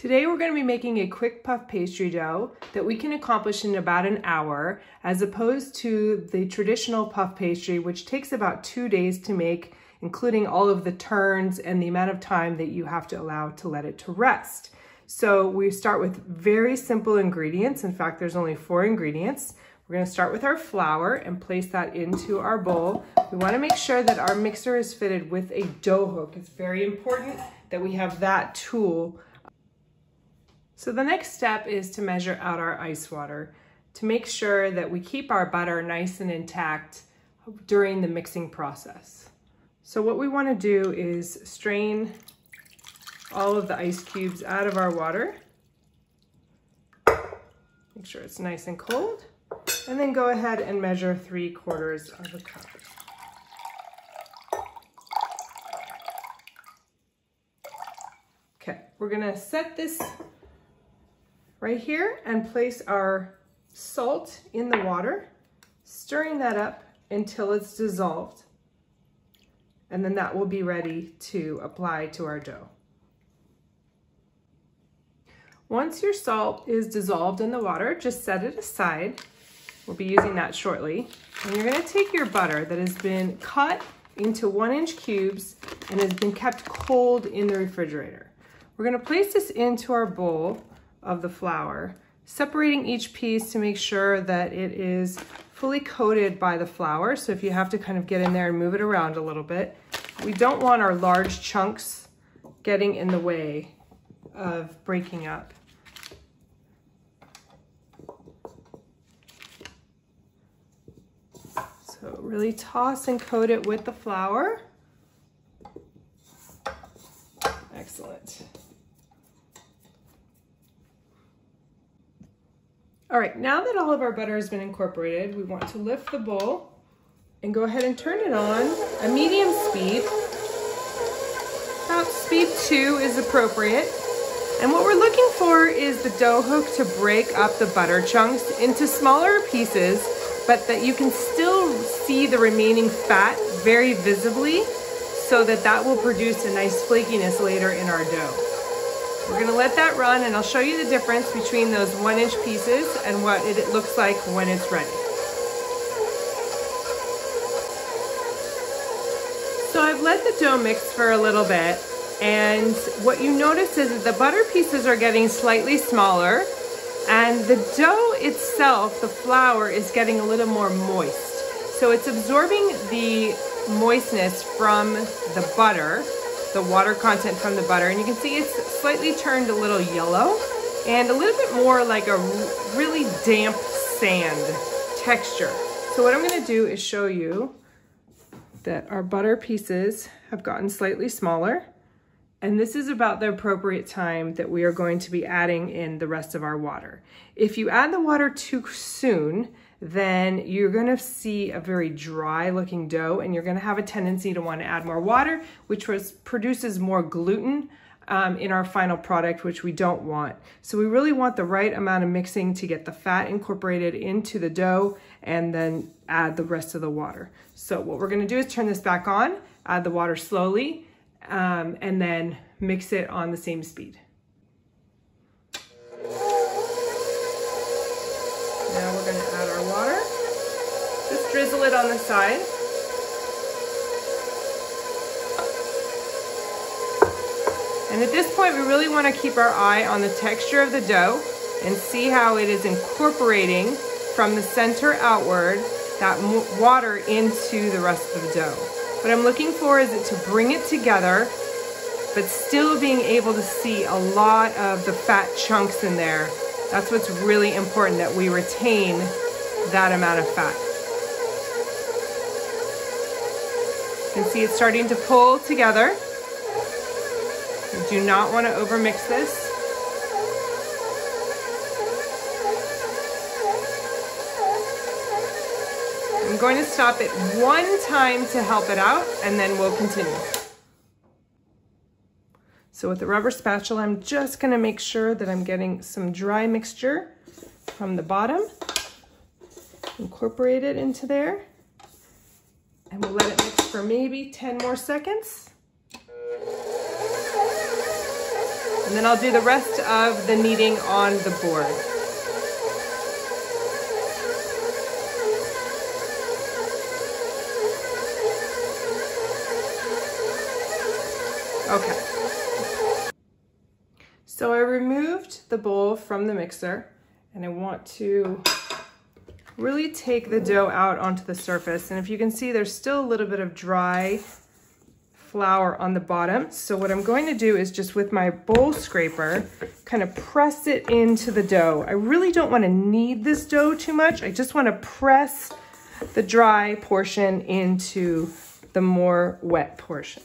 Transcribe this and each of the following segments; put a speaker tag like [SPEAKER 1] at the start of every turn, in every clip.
[SPEAKER 1] Today we're going to be making a quick puff pastry dough that we can accomplish in about an hour, as opposed to the traditional puff pastry, which takes about 2 days to make, including all of the turns and the amount of time that you have to allow to let it to rest. So we start with very simple ingredients. In fact, there's only 4 ingredients. We're going to start with our flour and place that into our bowl. We want to make sure that our mixer is fitted with a dough hook. It's very important that we have that tool. So the next step is to measure out our ice water to make sure that we keep our butter nice and intact during the mixing process. So what we want to do is strain all of the ice cubes out of our water. Make sure it's nice and cold. And then go ahead and measure 3/4 of a cup. Okay, we're gonna set this right here and place our salt in the water, stirring that up until it's dissolved. And then that will be ready to apply to our dough. Once your salt is dissolved in the water, just set it aside. We'll be using that shortly. And you're gonna take your butter that has been cut into 1-inch cubes and has been kept cold in the refrigerator. We're gonna place this into our bowl of the flour, separating each piece to make sure that it is fully coated by the flour. So if you have to kind of get in there and move it around a little bit, we don't want our large chunks getting in the way of breaking up. So really toss and coat it with the flour. Excellent. All right, now that all of our butter has been incorporated, we want to lift the bowl and go ahead and turn it on a medium speed. About speed 2 is appropriate. And what we're looking for is the dough hook to break up the butter chunks into smaller pieces, but that you can still see the remaining fat very visibly, so that that will produce a nice flakiness later in our dough. We're gonna let that run, and I'll show you the difference between those 1-inch pieces and what it looks like when it's ready. So I've let the dough mix for a little bit, and what you notice is that the butter pieces are getting slightly smaller, and the dough itself, the flour, is getting a little more moist. So it's absorbing the moistness from the butter, the water content from the butter, and you can see it's slightly turned a little yellow and a little bit more like a really damp sand texture. So what I'm gonna do is show you that our butter pieces have gotten slightly smaller, and this is about the appropriate time that we are going to be adding in the rest of our water. If you add the water too soon, then you're gonna see a very dry looking dough, and you're gonna have a tendency to wanna add more water, which produces more gluten in our final product, which we don't want. So we really want the right amount of mixing to get the fat incorporated into the dough, and then add the rest of the water. So what we're gonna do is turn this back on, add the water slowly, and then mix it on the same speed. Now we're gonna add our water. Just drizzle it on the side. And at this point, we really wanna keep our eye on the texture of the dough and see how it is incorporating from the center outward that water into the rest of the dough. What I'm looking for is it to bring it together, but still being able to see a lot of the fat chunks in there. That's what's really important, that we retain that amount of fat. You can see it's starting to pull together. You do not want to overmix this. I'm going to stop it 1 time to help it out, and then we'll continue. So with the rubber spatula, I'm just gonna make sure that I'm getting some dry mixture from the bottom, incorporate it into there, and we'll let it mix for maybe 10 more seconds. And then I'll do the rest of the kneading on the board. Okay. So I removed the bowl from the mixer, and I want to really take the dough out onto the surface. And if you can see, there's still a little bit of dry flour on the bottom. So what I'm going to do is just with my bowl scraper, kind of press it into the dough. I really don't want to knead this dough too much. I just want to press the dry portion into the more wet portion.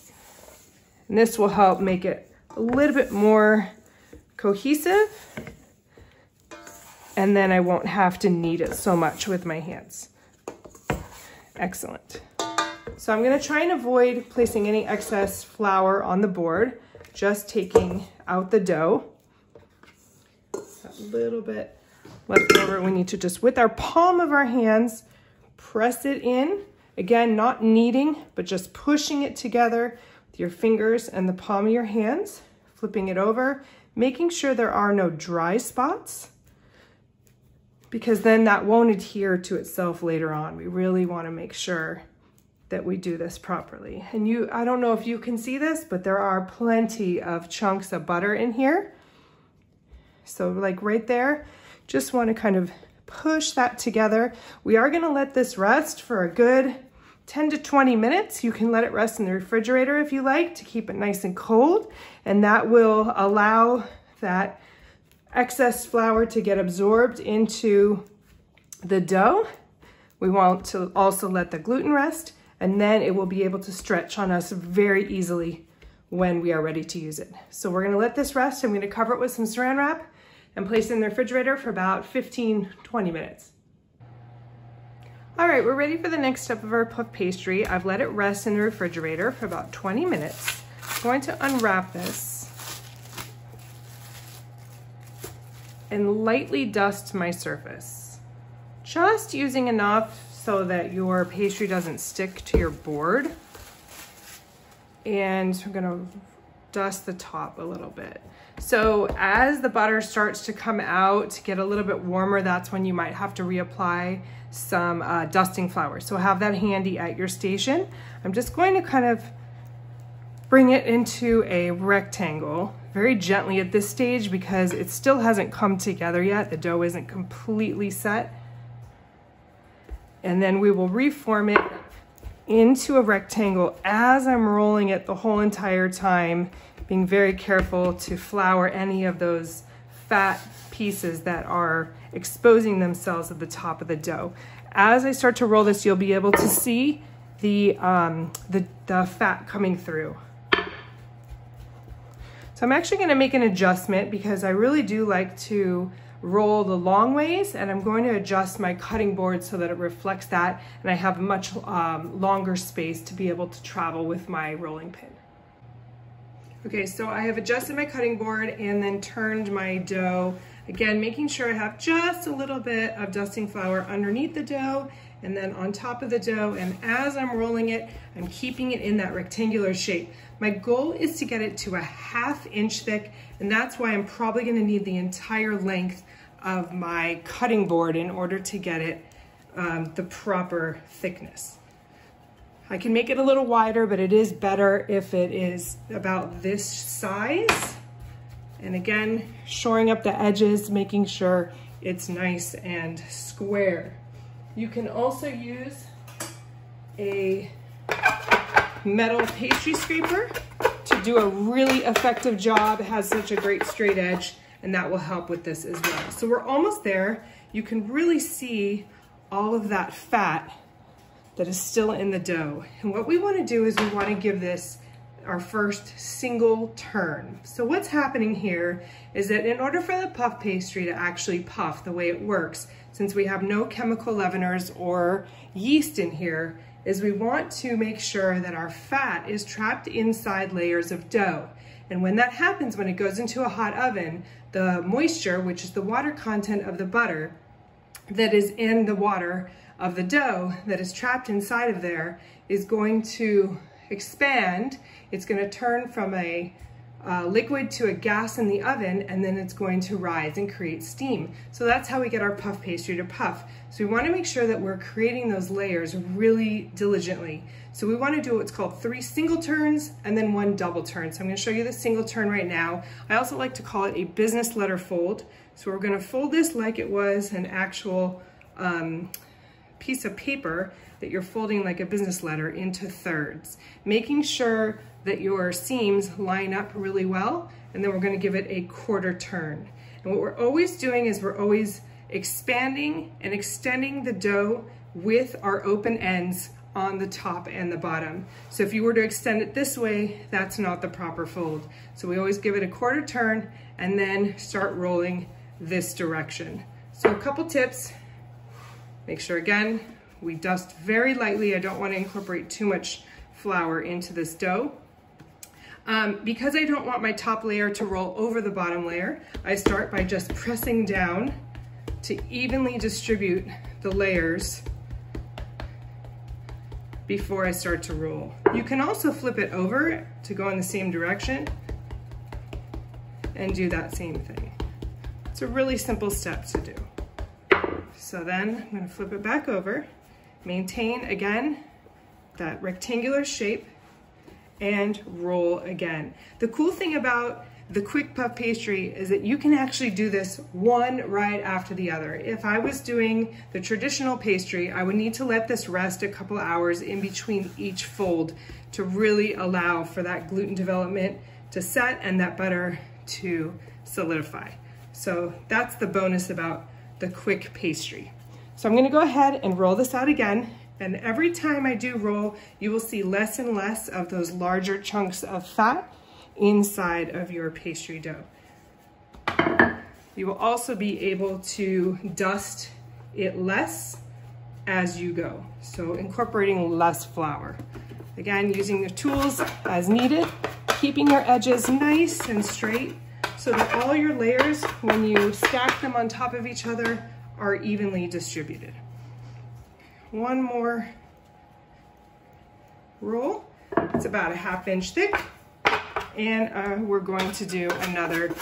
[SPEAKER 1] And this will help make it a little bit more cohesive. And then I won't have to knead it so much with my hands. Excellent. So I'm gonna try and avoid placing any excess flour on the board, just taking out the dough. A little bit left over. We need to just, with our palm of our hands, press it in. Again, not kneading, but just pushing it together with your fingers and the palm of your hands, flipping it over, making sure there are no dry spots, because then that won't adhere to itself later on. We really want to make sure that we do this properly. And I don't know if you can see this, but there are plenty of chunks of butter in here. So like right there, just want to kind of push that together. We are going to let this rest for a good 10 to 20 minutes. You can let it rest in the refrigerator if you like, to keep it nice and cold, and that will allow that excess flour to get absorbed into the dough. We want to also let the gluten rest, and then it will be able to stretch on us very easily when we are ready to use it. So we're gonna let this rest. I'm gonna cover it with some saran wrap and place it in the refrigerator for about 15, 20 minutes. All right, we're ready for the next step of our puff pastry. I've let it rest in the refrigerator for about 20 minutes. I'm going to unwrap this and lightly dust my surface. Just using enough so that your pastry doesn't stick to your board. And I'm gonna dust the top a little bit. So as the butter starts to come out, to get a little bit warmer, that's when you might have to reapply some dusting flour. So have that handy at your station. I'm just going to kind of bring it into a rectangle very gently at this stage, because it still hasn't come together yet. The dough isn't completely set. And then we will reform it into a rectangle as I'm rolling it the whole entire time, being very careful to flour any of those fat pieces that are exposing themselves at the top of the dough. As I start to roll this, you'll be able to see the fat coming through. So I'm actually going to make an adjustment, because I really do like to roll the long ways, and I'm going to adjust my cutting board so that it reflects that, and I have a much longer space to be able to travel with my rolling pin. Okay, so I have adjusted my cutting board and then turned my dough, again making sure I have just a little bit of dusting flour underneath the dough and then on top of the dough, and as I'm rolling it, I'm keeping it in that rectangular shape. My goal is to get it to a 1/2 inch thick, and that's why I'm probably going to need the entire length of my cutting board in order to get it the proper thickness. I can make it a little wider, but it is better if it is about this size. And again, shoring up the edges, making sure it's nice and square. You can also use a metal pastry scraper to do a really effective job. It has such a great straight edge, and that will help with this as well. So we're almost there. You can really see all of that fat that is still in the dough. And what we want to do is we want to give this our first single turn. So what's happening here is that in order for the puff pastry to actually puff the way it works, since we have no chemical leaveners or yeast in here, is we want to make sure that our fat is trapped inside layers of dough. And when that happens, when it goes into a hot oven, the moisture, which is the water content of the butter that is in the water of the dough that is trapped inside of there, is going to expand. It's going to turn from a liquid to a gas in the oven, and then it's going to rise and create steam. So that's how we get our puff pastry to puff. So we want to make sure that we're creating those layers really diligently. So we want to do what's called 3 single turns and then 1 double turn. So I'm going to show you the single turn right now. I also like to call it a business letter fold. So we're going to fold this like it was an actual piece of paper that you're folding like a business letter into thirds, making sure that your seams line up really well, and then we're going to give it a quarter turn. And what we're always doing is we're always expanding and extending the dough with our open ends on the top and the bottom. So if you were to extend it this way, that's not the proper fold. So we always give it a quarter turn and then start rolling this direction. So a couple tips. Make sure, again, we dust very lightly. I don't want to incorporate too much flour into this dough. Because I don't want my top layer to roll over the bottom layer, I start by just pressing down to evenly distribute the layers before I start to roll. You can also flip it over to go in the same direction and do that same thing. It's a really simple step to do. So then I'm going to flip it back over, maintain again that rectangular shape, and roll again. The cool thing about the quick puff pastry is that you can actually do this one right after the other. If I was doing the traditional pastry, I would need to let this rest a couple hours in between each fold to really allow for that gluten development to set and that butter to solidify. So that's the bonus about the quick pastry. So I'm going to go ahead and roll this out again. And every time I do roll, you will see less and less of those larger chunks of fat inside of your pastry dough. You will also be able to dust it less as you go. So incorporating less flour. Again, using the tools as needed, keeping your edges nice and straight so that all your layers, when you stack them on top of each other, are evenly distributed. One more roll. It's about a ½ inch thick, and we're going to do another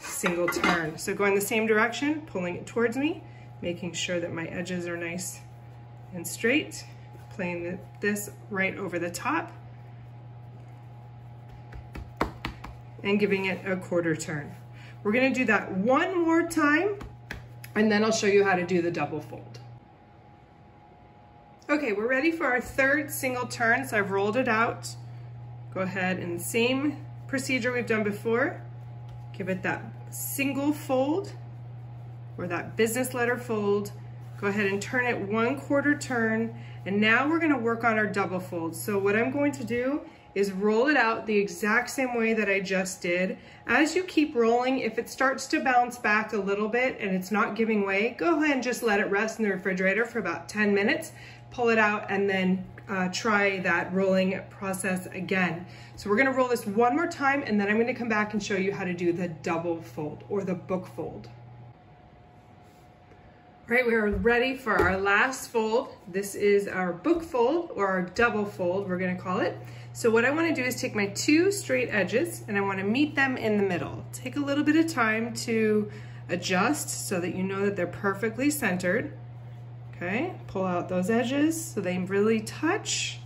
[SPEAKER 1] single turn. So go in the same direction, pulling it towards me, making sure that my edges are nice and straight, playing this right over the top, and giving it a quarter turn. We're going to do that one more time, and then I'll show you how to do the double fold. Okay, we're ready for our third single turn. So I've rolled it out. Go ahead and same procedure we've done before. Give it that single fold or that business letter fold. Go ahead and turn it 1/4 turn. And now we're gonna work on our double fold. So what I'm going to do is roll it out the exact same way that I just did. As you keep rolling, if it starts to bounce back a little bit and it's not giving way, go ahead and just let it rest in the refrigerator for about 10 minutes. Pull it out and then try that rolling process again. So we're gonna roll this one more time, and then I'm gonna come back and show you how to do the double fold or the book fold. All right, we are ready for our last fold. This is our book fold, or our double fold, we're gonna call it. So what I wanna do is take my 2 straight edges and I wanna meet them in the middle. Take a little bit of time to adjust so that you know that they're perfectly centered. Okay, pull out those edges so they really touch.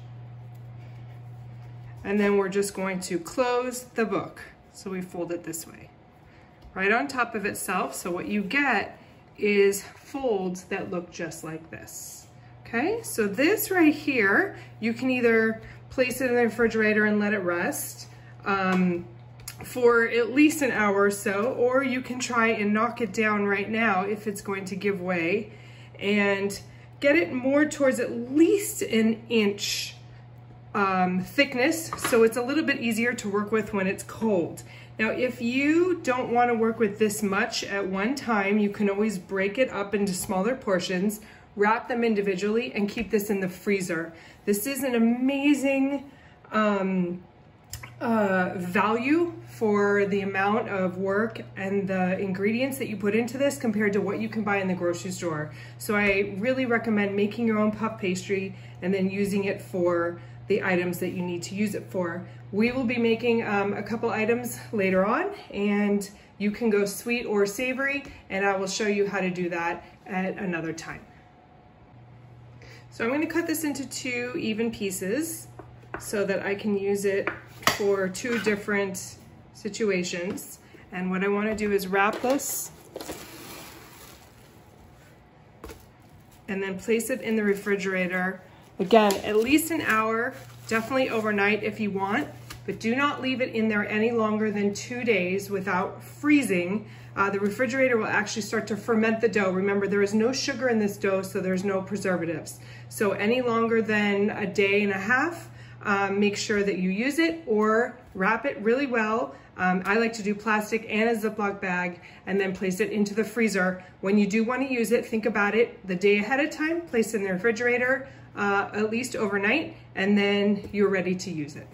[SPEAKER 1] And then we're just going to close the book. So we fold it this way, right on top of itself. So what you get is folds that look just like this. Okay, so this right here, you can either place it in the refrigerator and let it rest for at least an hour or so, or you can try and knock it down right now if it's going to give way, and get it more towards at least an inch thickness, so it's a little bit easier to work with when it's cold. Now, if you don't want to work with this much at one time, you can always break it up into smaller portions, wrap them individually, and keep this in the freezer. This is an amazing value for the amount of work and the ingredients that you put into this compared to what you can buy in the grocery store. So I really recommend making your own puff pastry and then using it for the items that you need to use it for. We will be making a couple items later on, and you can go sweet or savory, and I will show you how to do that at another time. So I'm going to cut this into 2 even pieces so that I can use it for 2 different situations. And what I want to do is wrap this and then place it in the refrigerator. Again, at least an hour, definitely overnight if you want, but do not leave it in there any longer than 2 days without freezing. The refrigerator will actually start to ferment the dough. Remember, there is no sugar in this dough, so there's no preservatives. So any longer than a day and a half, make sure that you use it or wrap it really well. I like to do plastic and a Ziploc bag and then place it into the freezer. When you do want to use it, think about it the day ahead of time, place it in the refrigerator at least overnight, and then you're ready to use it.